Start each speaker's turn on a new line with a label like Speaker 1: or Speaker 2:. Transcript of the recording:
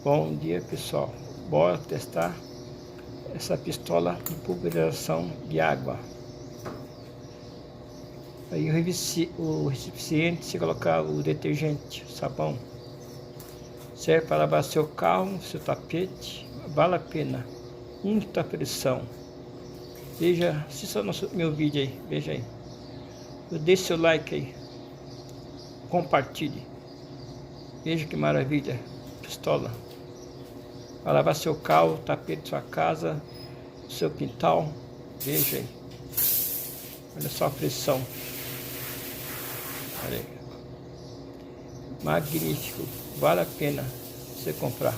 Speaker 1: Bom dia, pessoal. Bora testar essa pistola de pulverização de água. Aí o recipiente, você colocar o detergente, o sabão. Serve para lavar seu carro, seu tapete. Vale a pena. Muita pressão. Veja, assista meu vídeo aí, veja aí. Deixe seu like aí. Compartilhe. Veja que maravilha. Pistola. Para lavar seu carro, tapete de sua casa, seu quintal. Veja aí. Olha só a pressão. Olha aí. Magnífico. Vale a pena você comprar.